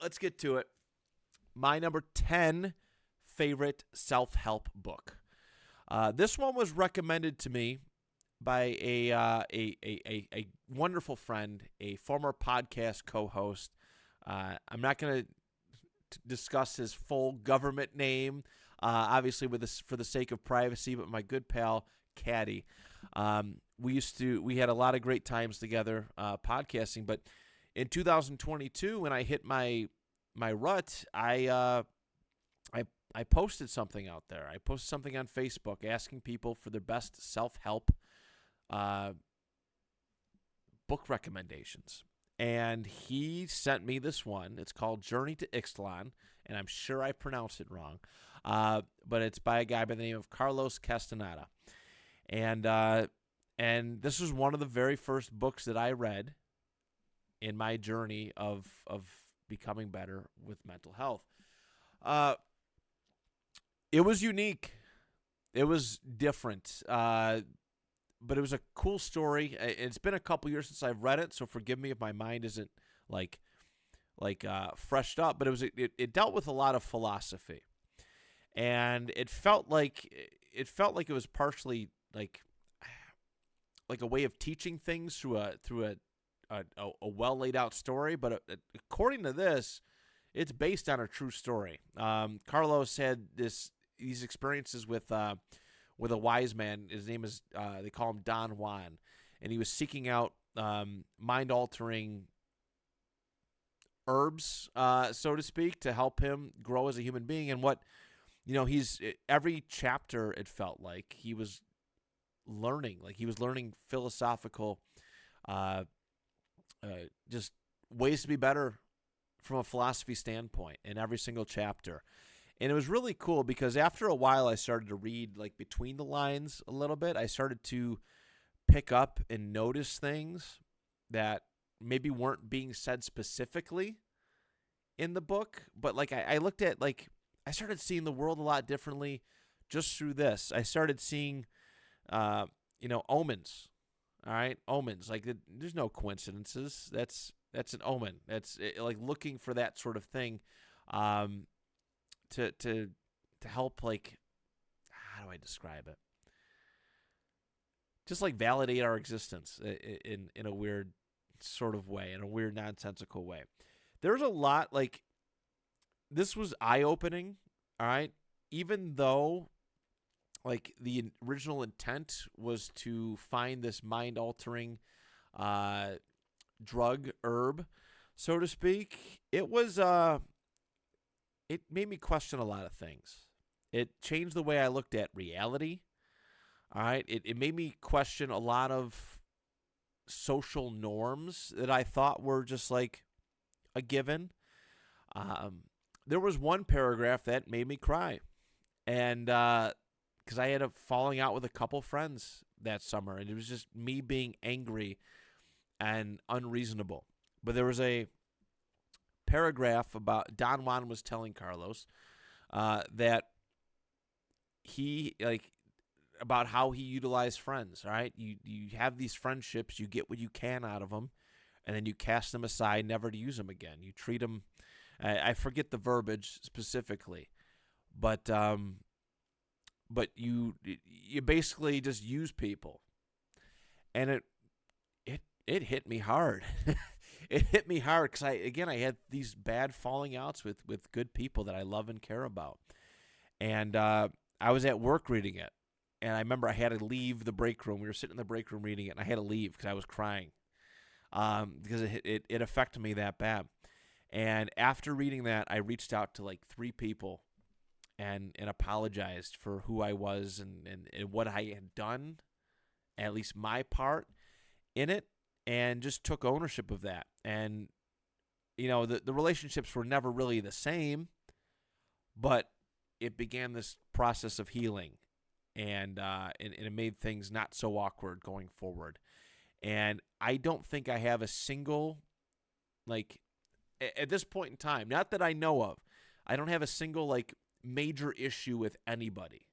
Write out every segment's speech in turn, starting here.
let's get to it. My number 10 favorite self-help book. This one was recommended to me by a wonderful friend, a former podcast co-host. I'm not going to discuss his full government name, obviously for the sake of privacy, but my good pal, Caddy. We had a lot of great times together podcasting, but in 2022, when I hit my rut, I posted something out there. I posted something on Facebook asking people for their best self-help book recommendations. And he sent me this one. It's called Journey to Ixtlan, and I'm sure I pronounced it wrong. But it's by a guy by the name of Carlos Castaneda. And this was one of the very first books that I read in my journey of becoming better with mental health. It was unique. It was different. But it was a cool story. It's been a couple years since I've read it, so forgive me if my mind isn't like freshed up. But it dealt with a lot of philosophy, and it felt like it was partially like a way of teaching things through a well laid out story. But according to this, it's based on a true story. Carlos had these experiences with a wise man. His name is they call him Don Juan, and he was seeking out mind-altering herbs, so to speak, to help him grow as a human being. And every chapter, it felt like he was learning, philosophical, just ways to be better from a philosophy standpoint in every single chapter. And it was really cool because after a while I started to read between the lines a little bit. I started to pick up and notice things that maybe weren't being said specifically in the book. But I looked at I started seeing the world a lot differently just through this. I started seeing, omens. All right, omens. There's no coincidences. That's an omen. That's looking for that sort of thing. To help, how do I describe it? Just validate our existence in a weird sort of way, in a weird nonsensical way. There's a lot this was eye-opening, all right? Even though the original intent was to find this mind-altering drug herb, so to speak, it made me question a lot of things. It changed the way I looked at reality. All right. It made me question a lot of social norms that I thought were just a given. There was one paragraph that made me cry. And because I had a falling out with a couple friends that summer, and it was just me being angry and unreasonable. But there was a paragraph about Don Juan was telling Carlos that he about how he utilized friends. All right, you have these friendships, you get what you can out of them, and then you cast them aside, never to use them again. You treat them. I forget the verbiage specifically, but you basically just use people, and it hit me hard. It hit me hard because I had these bad falling outs with good people that I love and care about. And I was at work reading it. And I remember I had to leave the break room. We were sitting in the break room reading it, and I had to leave because I was crying because it affected me that bad. And after reading that, I reached out to 3 people and apologized for who I was and what I had done, at least my part in it. And just took ownership of that. And, the relationships were never really the same, but it began this process of healing. And it made things not so awkward going forward. And I don't think I have a single, at this point in time, not that I know of, I don't have a single, major issue with anybody.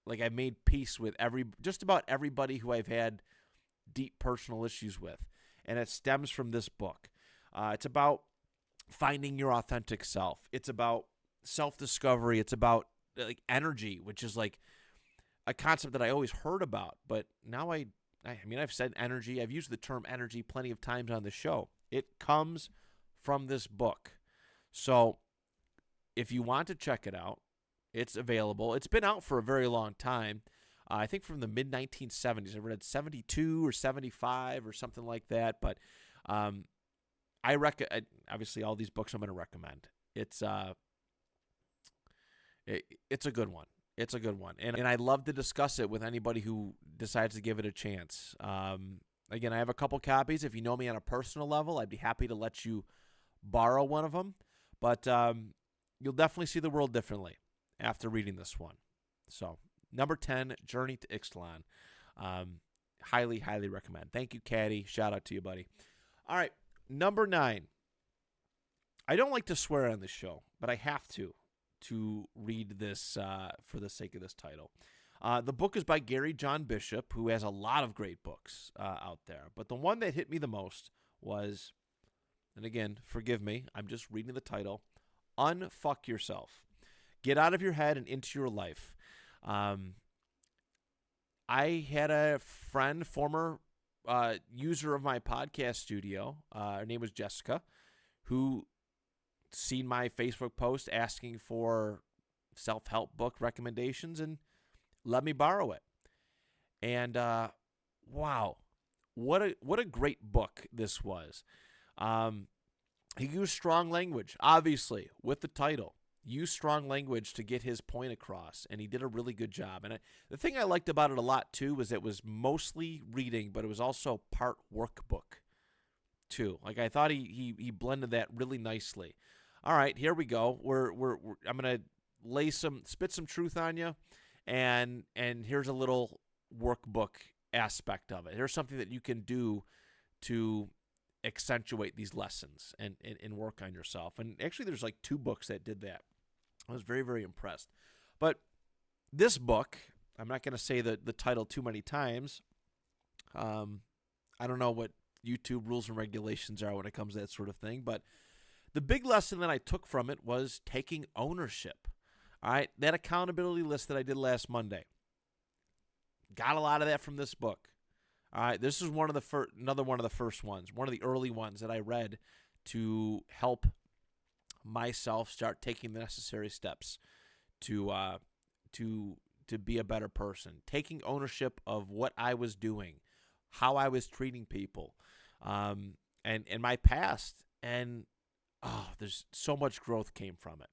I made peace with just about everybody who I've had deep personal issues with, and it stems from this book. It's about finding your authentic self. It's about self-discovery. It's about like energy, which is like a concept that I always heard about, but now I mean, I've said energy. I've used the term energy plenty of times on the show. It comes from this book. So if you want to check it out, it's available. It's been out for a very long time. I think from the mid-1970s. I read 72 or 75 or something like that. But obviously all these books I'm going to recommend. It's a good one. It's a good one. And I'd love to discuss it with anybody who decides to give it a chance. Again, I have a couple copies. If you know me on a personal level, I'd be happy to let you borrow one of them. But you'll definitely see the world differently after reading this one. So, number 10, Journey to Ixtlan. Highly, highly recommend. Thank you, Caddy. Shout out to you, buddy. All right, number 9. I don't like to swear on this show, but I have to read this for the sake of this title. The book is by Gary John Bishop, who has a lot of great books out there. But the one that hit me the most was, and again, forgive me, I'm just reading the title, Unfuck Yourself. Get out of your head and into your life. I had a friend, former user of my podcast studio, her name was Jessica, who seen my Facebook post asking for self-help book recommendations and let me borrow it. And wow, what a great book this was. He used strong language, obviously, with the title. Used strong language to get his point across, and he did a really good job. And the thing I liked about it a lot, too, was it was mostly reading, but it was also part workbook, too. Like, I thought he blended that really nicely. All right, here we go. I'm gonna spit some truth on you, and here's a little workbook aspect of it. Here's something that you can do to accentuate these lessons and work on yourself. And actually, there's like 2 books that did that. I was very, very impressed. But this book, I'm not going to say the title too many times. I don't know what YouTube rules and regulations are when it comes to that sort of thing, but the big lesson that I took from it was taking ownership. All right, that accountability list that I did last Monday. Got a lot of that from this book. All right, this is another one of the first ones, one of the early ones that I read to help myself start taking the necessary steps to be a better person, taking ownership of what I was doing, how I was treating people, and my past, and there's so much growth came from it.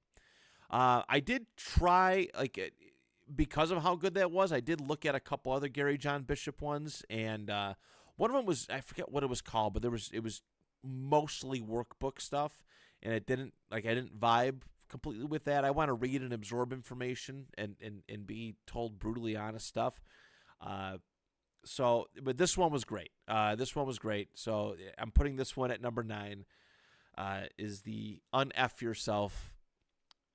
I did try, because of how good that was, I did look at a couple other Gary John Bishop ones, and one of them was, I forget what it was called, but it was mostly workbook stuff, and I didn't vibe completely with that. I want to read and absorb information and be told brutally honest stuff. But this one was great. So I'm putting this one at number 9. Is the Unf Yourself,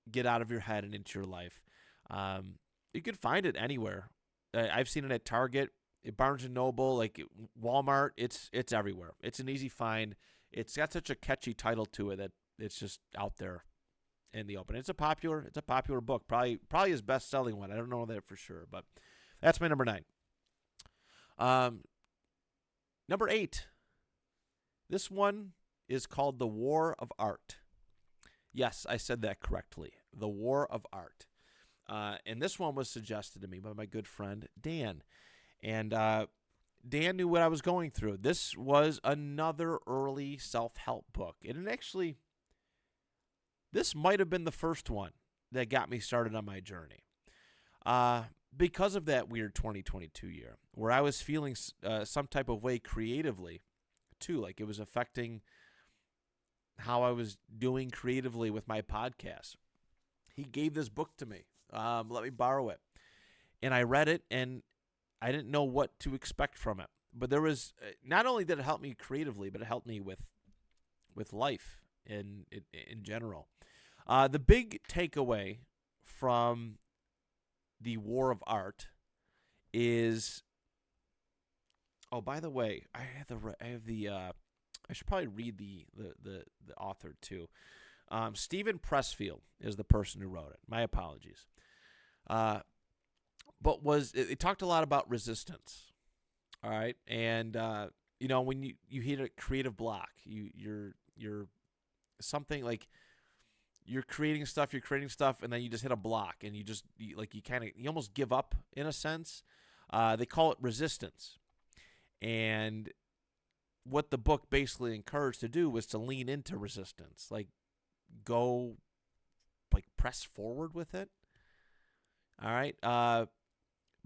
Get Out of Your Head and Into Your Life. You can find it anywhere. I've seen it at Target, at Barnes & Noble, like Walmart. It's everywhere. It's an easy find. It's got such a catchy title to it that it's just out there in the open. It's a popular book. Probably his best-selling one. I don't know that for sure, but that's my number 9. Number 8. This one is called The War of Art. Yes, I said that correctly. The War of Art. And this one was suggested to me by my good friend, Dan. And Dan knew what I was going through. This was another early self-help book. And actually, this might have been the first one that got me started on my journey. Because of that weird 2022 year, where I was feeling some type of way creatively, too. Like it was affecting how I was doing creatively with my podcast. He gave this book to me. Let me borrow it. And I read it, and I didn't know what to expect from it. But there was, not only did it help me creatively, but it helped me with life in general. The big takeaway from The War of Art is, oh, by the way, I have the I should probably read the author too. Stephen Pressfield is the person who wrote it. My apologies. But it talked a lot about resistance. All right, and when you hit a creative block, you're something like you're creating stuff, and then you just hit a block, and you almost give up in a sense. They call it resistance, and what the book basically encouraged to do was to lean into resistance, like go, like press forward with it. All right.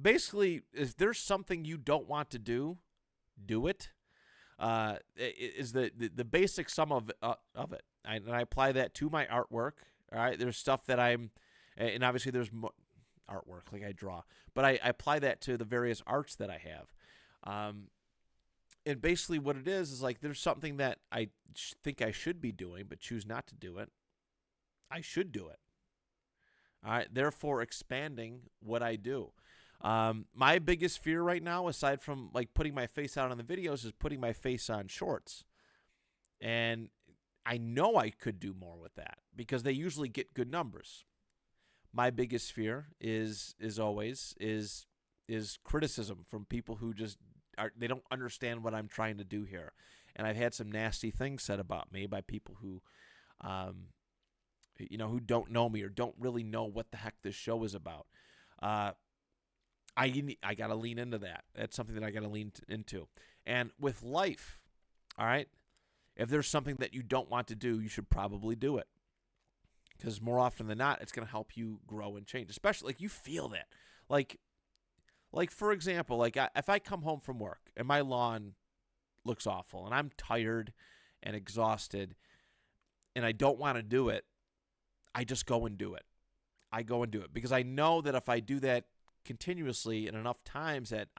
Basically, if there's something you don't want to do it. Is the basic sum of it. And I apply that to my artwork. All right. There's stuff that and obviously there's artwork, like I draw, but I apply that to the various arts that I have. And basically what it is like there's something that I think I should be doing, but choose not to do it. I should do it. All right. Therefore, expanding what I do. My biggest fear right now, aside from like putting my face out on the videos, is putting my face on shorts. And I know I could do more with that because they usually get good numbers. My biggest fear is always criticism from people who just they don't understand what I'm trying to do here. And I've had some nasty things said about me by people who who don't know me or don't really know what the heck this show is about. I got to lean into that. That's something that I got to lean into. And with life, all right, if there's something that you don't want to do, you should probably do it. Because more often than not, it's going to help you grow and change. Especially, like, you feel that. Like for example, like, if I come home from work and my lawn looks awful and I'm tired and exhausted and I don't want to do it, I just go and do it. I go and do it. Because I know that if I do that continuously and enough times that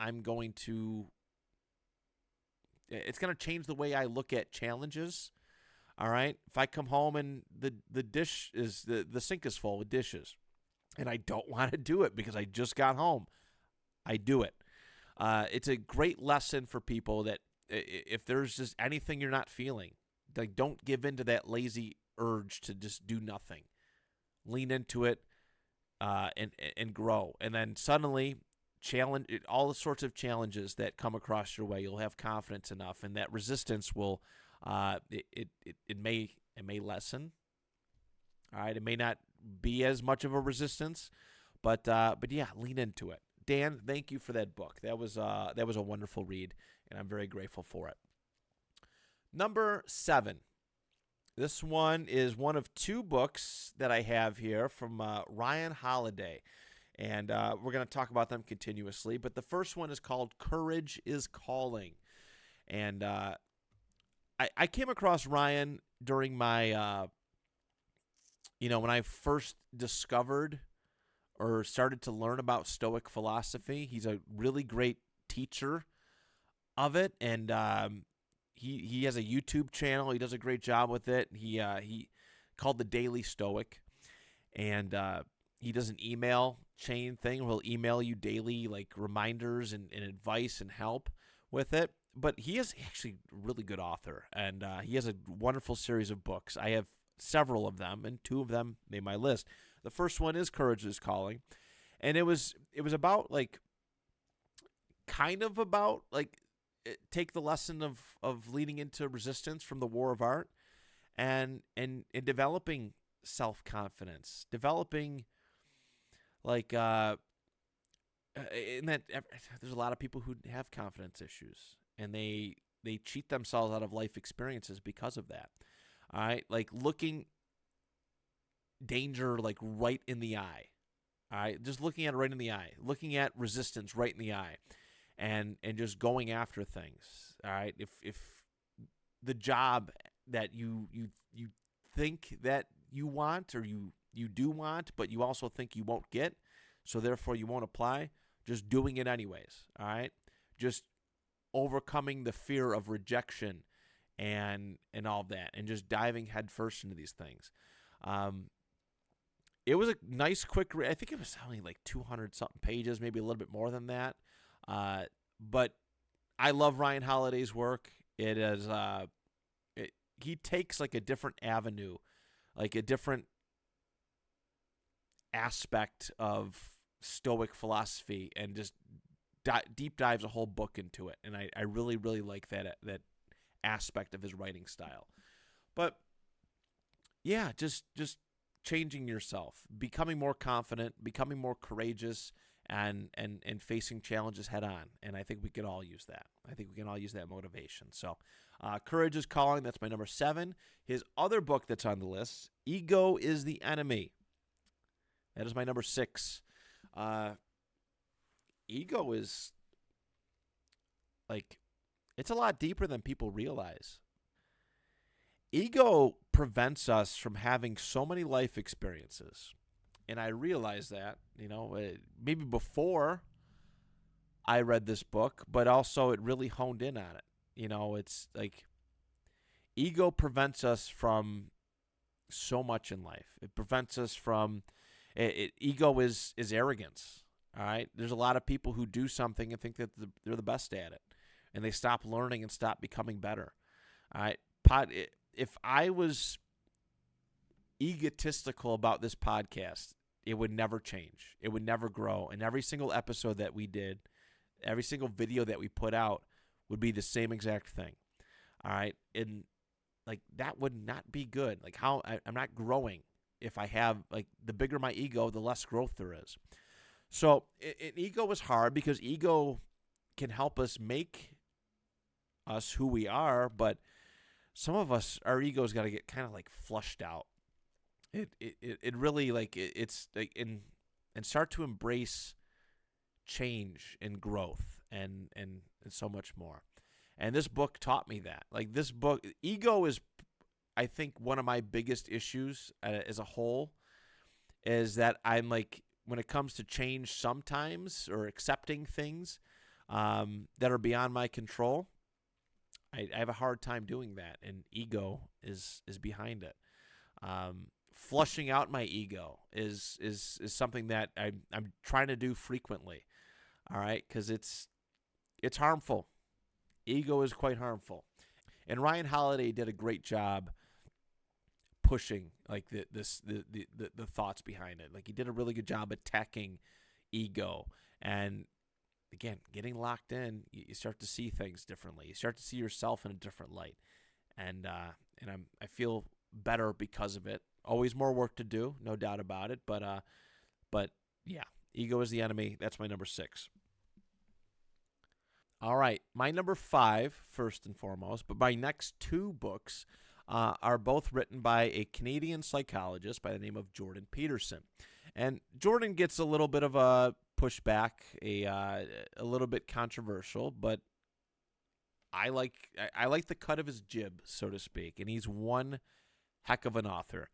it's going to change the way I look at challenges. All right. If I come home and the sink is full with dishes and I don't want to do it because I just got home, I do it. It's a great lesson for people that if there's just anything you're not feeling, like, don't give in to that lazy urge to just do nothing. Lean into it. And grow, and then suddenly challenge all the sorts of challenges that come across your way. You'll have confidence enough, and that resistance will it may lessen. All right, it may not be as much of a resistance, but yeah, lean into it. Dan, thank you for that book. That was a wonderful read, and I'm very grateful for it. Number 7. This one is one of 2 books that I have here from Ryan Holiday, and we're going to talk about them continuously. But the first one is called Courage is Calling, and I came across Ryan during my, when I first discovered or started to learn about Stoic philosophy. He's a really great teacher of it, and He has a YouTube channel. He does a great job with it. He called the Daily Stoic, and he does an email chain thing where he'll email you daily, like, reminders and advice and help with it. But he is actually a really good author, and he has a wonderful series of books. I have several of them, and 2 of them made my list. The first one is Courage is Calling, and it was about, like, kind of about, like, take the lesson of leading into resistance from the War of Art and developing self-confidence, developing, like, in that there's a lot of people who have confidence issues, and they cheat themselves out of life experiences because of that. All right, like, looking danger, like, right in the eye. All right, just looking at it right in the eye, looking at resistance right in the eye. And just going after things. All right. If the job that you think that you want or you do want, but you also think you won't get, so therefore you won't apply, just doing it anyways. All right. Just overcoming the fear of rejection and all that, and just diving headfirst into these things. It was a nice quick read. I think it was only like 200 something pages, maybe a little bit more than that. But I love Ryan Holiday's work. It is he takes like a different avenue, like a different aspect of Stoic philosophy, and just deep dives a whole book into it. And I really, really like that aspect of his writing style. But yeah, just changing yourself, becoming more confident, becoming more courageous, and facing challenges head on. And I think we can all use that. I think we can all use that motivation. So Courage is Calling, that's my number 7. His other book that's on the list, Ego is the Enemy. That is my number 6. Ego is, like, it's a lot deeper than people realize. Ego prevents us from having so many life experiences. And I realized that, maybe before I read this book, but also it really honed in on it. It's like ego prevents us from so much in life. It prevents us from ego is arrogance. All right. There's a lot of people who do something and think that they're the best at it, and they stop learning and stop becoming better. All right. If I was egotistical about this podcast, it would never change. It would never grow. And every single episode that we did, every single video that we put out would be the same exact thing. All right. And like that would not be good. Like I'm not growing if I have, like, the bigger my ego, the less growth there is. So ego is hard because ego can help us make us who we are, but some of us, our ego's got to get kind of like flushed out. It really, like, it's like and start to embrace change and growth and so much more. And this book taught me that. Like, this book, ego is, I think, one of my biggest issues as a whole, is that I'm like, when it comes to change sometimes, or accepting things that are beyond my control, I have a hard time doing that, and ego is behind it. Flushing out my ego is something that I'm trying to do frequently. All right, because it's harmful. Ego is quite harmful, and Ryan Holiday did a great job pushing, like, the thoughts behind it. Like, he did a really good job attacking ego, and again, getting locked in, you start to see things differently. You start to see yourself in a different light, and I feel better because of it. Always more work to do, no doubt about it. But yeah, Ego is the Enemy. That's my number 6. All right, my number 5, first and foremost, but my next 2 books are both written by a Canadian psychologist by the name of Jordan Peterson. And Jordan gets a little bit of a pushback, a little bit controversial, but I like the cut of his jib, so to speak, and he's one heck of an author.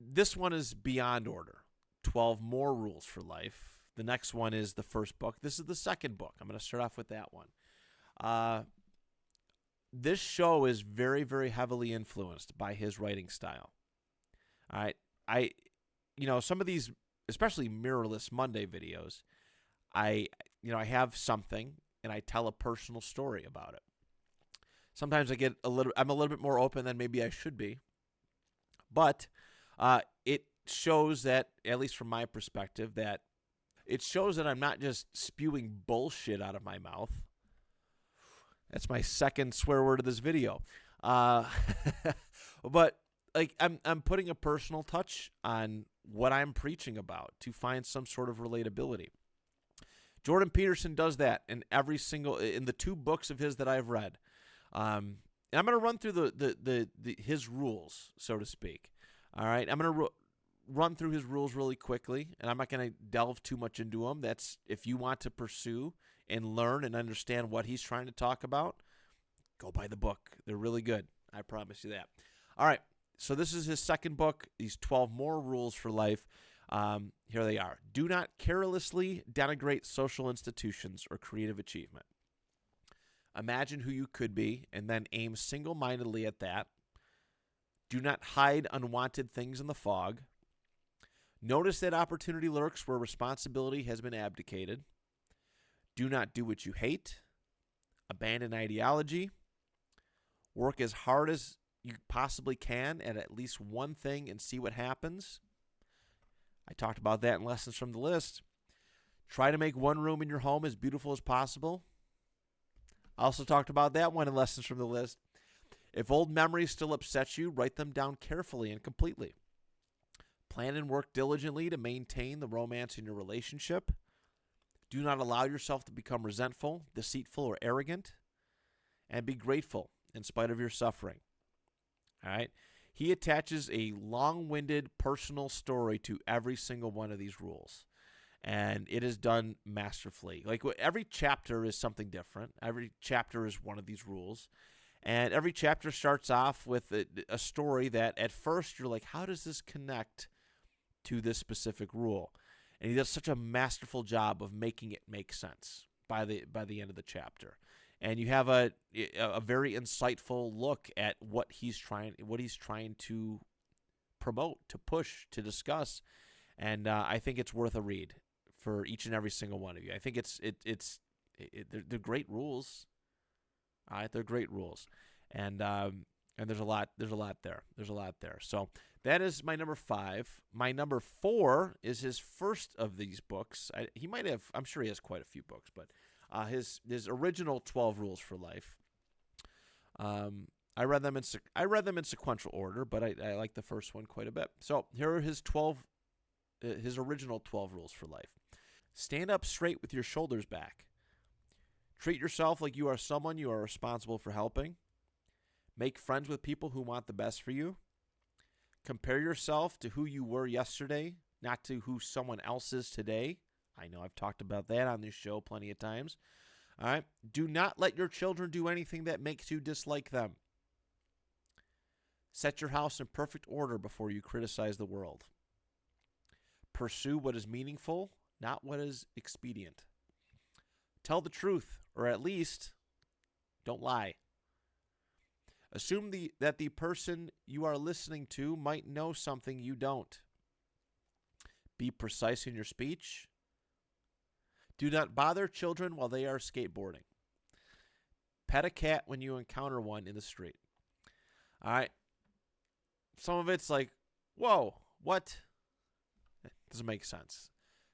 This one is Beyond Order, 12 More Rules for Life. The next one is the first book. This is the second book. I'm going to start off with that one. This show is very, very heavily influenced by his writing style. All right. Some of these, especially Mirrorless Monday videos, I have something and I tell a personal story about it. Sometimes I'm a little bit more open than maybe I should be, but it shows that, at least from my perspective, that it shows that I'm not just spewing bullshit out of my mouth. That's my second swear word of this video. But like I'm putting a personal touch on what I'm preaching about to find some sort of relatability. Jordan Peterson does that in the 2 books of his that I've read. And I'm going to run through his rules, so to speak. All right, I'm going to run through his rules really quickly, and I'm not going to delve too much into them. That's if you want to pursue and learn and understand what he's trying to talk about, go buy the book. They're really good. I promise you that. All right, so this is his second book, these 12 More Rules for Life. Here they are. Do not carelessly denigrate social institutions or creative achievement. Imagine who you could be and then aim single-mindedly at that. Do not hide unwanted things in the fog. Notice that opportunity lurks where responsibility has been abdicated. Do not do what you hate. Abandon ideology. Work as hard as you possibly can at least one thing and see what happens. I talked about that in Lessons from the List. Try to make one room in your home as beautiful as possible. I also talked about that one in Lessons from the List. If old memories still upset you, write them down carefully and completely. Plan and work diligently to maintain the romance in your relationship. Do not allow yourself to become resentful, deceitful, or arrogant. And be grateful in spite of your suffering. All right? He attaches a long-winded personal story to every single one of these rules. And it is done masterfully. Like every chapter is something different. Every chapter is one of these rules. And every chapter starts off with a story that at first you're like, how does this connect to this specific rule? And he does such a masterful job of making it make sense by the end of the chapter. And you have a very insightful look at what he's trying to promote, to push, to discuss. And I think it's worth a read for each and every single one of you. I think they're great rules. All right, they're great rules, and there's a lot there. There's a lot there. So that is my number 5. My number 4 is his first of these books. He might have. I'm sure he has quite a few books, but his original 12 Rules for Life. I read them in sequential order, but I like the first one quite a bit. So here are his original 12 Rules for Life. Stand up straight with your shoulders back. Treat yourself like you are someone you are responsible for helping. Make friends with people who want the best for you. Compare yourself to who you were yesterday, not to who someone else is today. I know I've talked about that on this show plenty of times. All right. Do not let your children do anything that makes you dislike them. Set your house in perfect order before you criticize the world. Pursue what is meaningful, not what is expedient. Tell the truth, or at least don't lie. Assume that the person you are listening to might know something you don't. Be precise in your speech. Do not bother children while they are skateboarding. Pet a cat when you encounter one in the street. All right. Some of it's like, whoa, what? It doesn't make sense.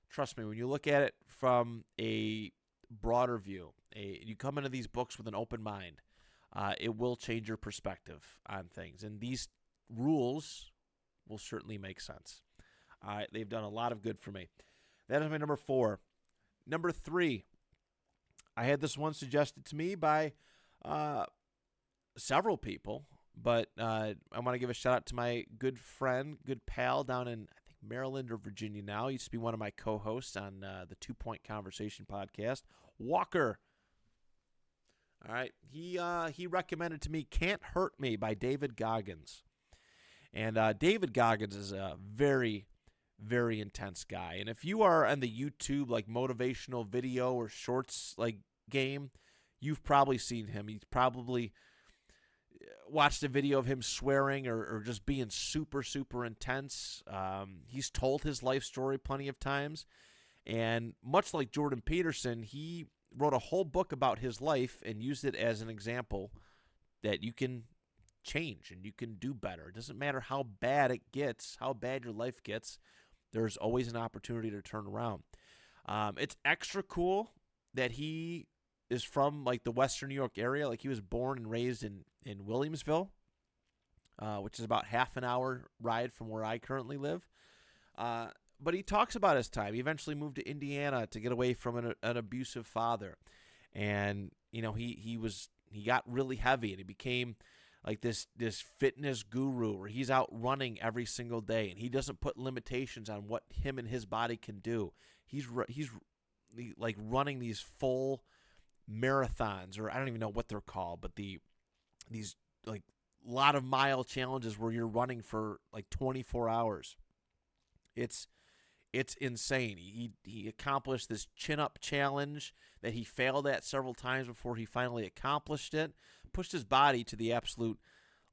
Trust me, when you look at it from a broader view, you come into these books with an open mind, it will change your perspective on things. And these rules will certainly make sense. They've done a lot of good for me. That is my number 4. Number 3, I had this one suggested to me by several people, but I want to give a shout out to my good friend, good pal down in, I think, Maryland or Virginia now. He used to be one of my co-hosts on the 2 Point Conversation podcast, Walker. All right, he recommended to me "Can't Hurt Me" by David Goggins, and David Goggins is a very, very intense guy. And if you are on the YouTube like motivational video or shorts like game, you've probably seen him. He's probably watched a video of him swearing or just being super, super intense. He's told his life story plenty of times. And much like Jordan Peterson, he wrote a whole book about his life and used it as an example that you can change and you can do better. It doesn't matter how bad it gets, how bad your life gets, there's always an opportunity to turn around. It's extra cool that he is from like the Western New York area. Like he was born and raised in Williamsville, which is about half an hour ride from where I currently live. But he talks about his time. He eventually moved to Indiana to get away from an abusive father. And, you know, he got really heavy and he became like this fitness guru where he's out running every single day and he doesn't put limitations on what him and his body can do. He's like running these full marathons, or I don't even know what they're called, but these like lot of mile challenges where you're running for like 24 hours. It's insane. He accomplished this chin-up challenge that he failed at several times before he finally accomplished it, pushed his body to the absolute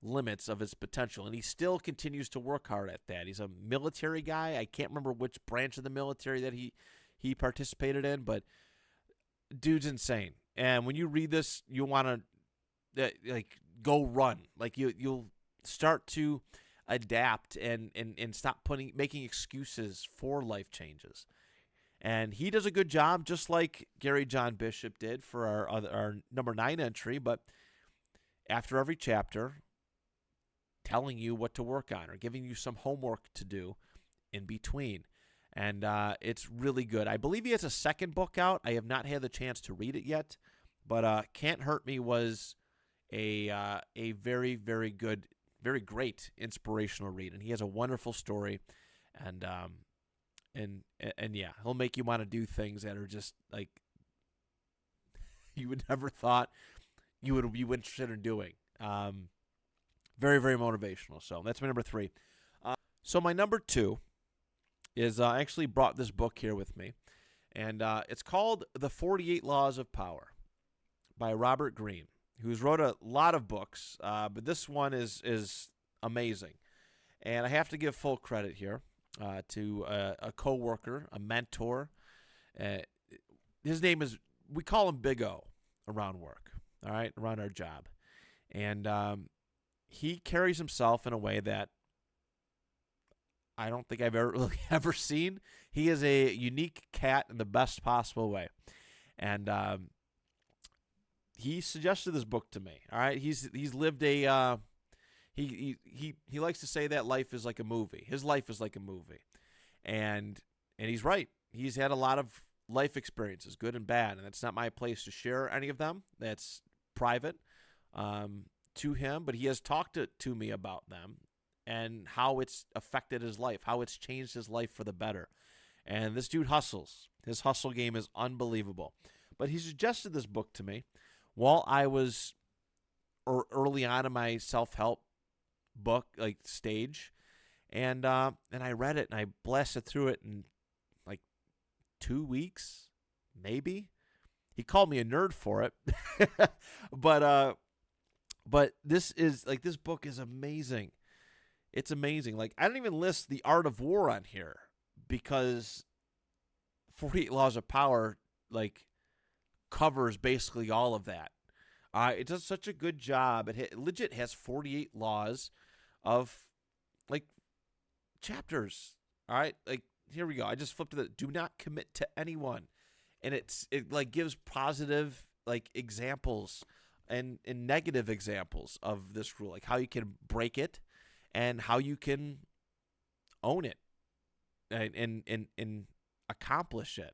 limits of his potential, and he still continues to work hard at that. He's a military guy. I can't remember which branch of the military that he participated in, but dude's insane. And when you read this, you want to like go run. Like you'll start to adapt and stop making excuses for life changes. And he does a good job, just like Gary John Bishop did for our number 9 entry. But after every chapter, telling you what to work on or giving you some homework to do in between. And it's really good. I believe he has a second book out. I have not had the chance to read it yet, but Can't Hurt Me was a very, very good, very great inspirational read. And he has a wonderful story, and yeah, he'll make you want to do things that are just like you would never thought you would be interested in doing. Very, very motivational. So that's my number 3. So my number 2 is I actually brought this book here with me, and it's called The 48 Laws of Power by Robert Greene, who's wrote a lot of books, but this one is amazing. And I have to give full credit here to a coworker, a mentor. His name is, we call him Big O around work, all right, around our job. And he carries himself in a way that I don't think I've ever seen. He is a unique cat in the best possible way. And he suggested this book to me. All right, he's lived a he likes to say that life is like a movie. His life is like a movie, and he's right. He's had a lot of life experiences, good and bad, and it's not my place to share any of them. That's private to him, but he has talked to me about them and how it's affected his life, how it's changed his life for the better. And this dude hustles. His hustle game is unbelievable. But he suggested this book to me while I was early on in my self-help book like stage, and I read it and I blasted through it in like 2 weeks, maybe. He called me a nerd for it, but this book is amazing. It's amazing. Like, I don't even list The Art of War on here because 48 Laws of Power like covers basically all of that. It does such a good job. It legit has 48 laws of like chapters. All right, like here we go. I just flipped to the do not commit to anyone, and it like gives positive like examples and negative examples of this rule, like how you can break it and how you can own it and accomplish it.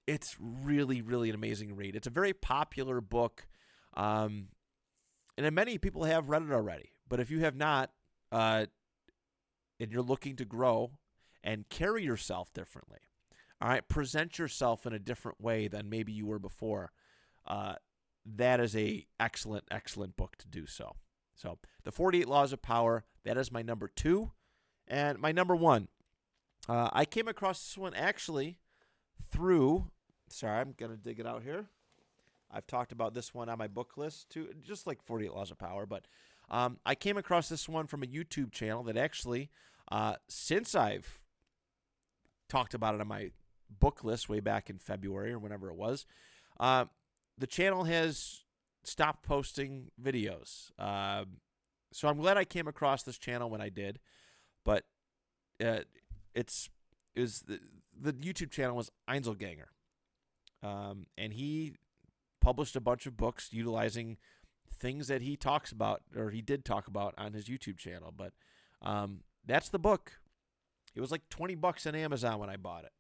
It's really, really an amazing read. It's a very popular book, and many people have read it already. But if you have not, and you're looking to grow and carry yourself differently, all right, present yourself in a different way than maybe you were before, that is a excellent, excellent book to do so. So, The 48 Laws of Power, that is my number 2. And my number 1, I came across this one actually through, sorry, I'm going to dig it out here. I've talked about this one on my book list too, just like 48 Laws of Power. But I came across this one from a YouTube channel that actually, since I've talked about it on my book list way back in February or whenever it was, the channel has stopped posting videos. So I'm glad I came across this channel when I did. But the YouTube channel was Einzelganger. And he published a bunch of books utilizing things that he talks about, or he did talk about on his YouTube channel. But that's the book. It was like $20 on Amazon when I bought it.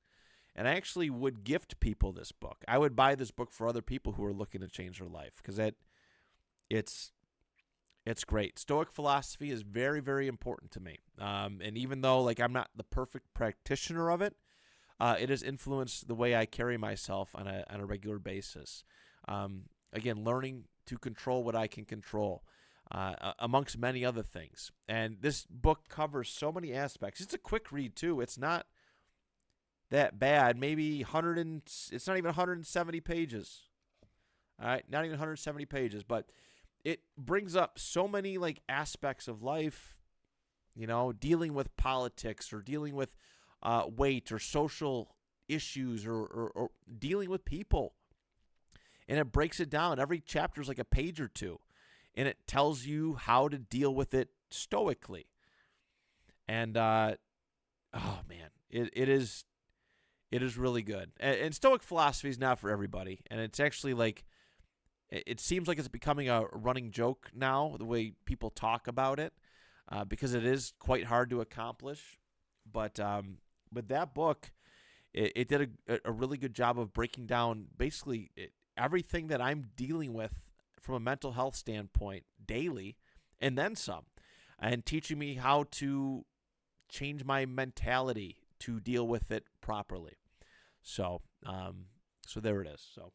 And I actually would gift people this book. I would buy this book for other people who are looking to change their life because it's great. Stoic philosophy is very, very important to me. And even though like I'm not the perfect practitioner of it, it has influenced the way I carry myself on a regular basis. Again, learning to control what I can control, amongst many other things. And this book covers so many aspects. It's a quick read too. It's not that bad. Maybe it's not even 170 pages. All right, not even 170 pages, but it brings up so many like aspects of life, you know, dealing with politics or dealing with weight or social issues or dealing with people. and it breaks it down. Every chapter is like a page or two, and it tells you how to deal with it stoically. And oh man, it is really good. And Stoic philosophy is not for everybody, and it's actually like it seems like it's becoming a running joke now, the way people talk about it, because it is quite hard to accomplish. But with that book, it did a really good job of breaking down basically everything that I'm dealing with from a mental health standpoint daily, and then some, and teaching me how to change my mentality to deal with it properly. So there it is. So.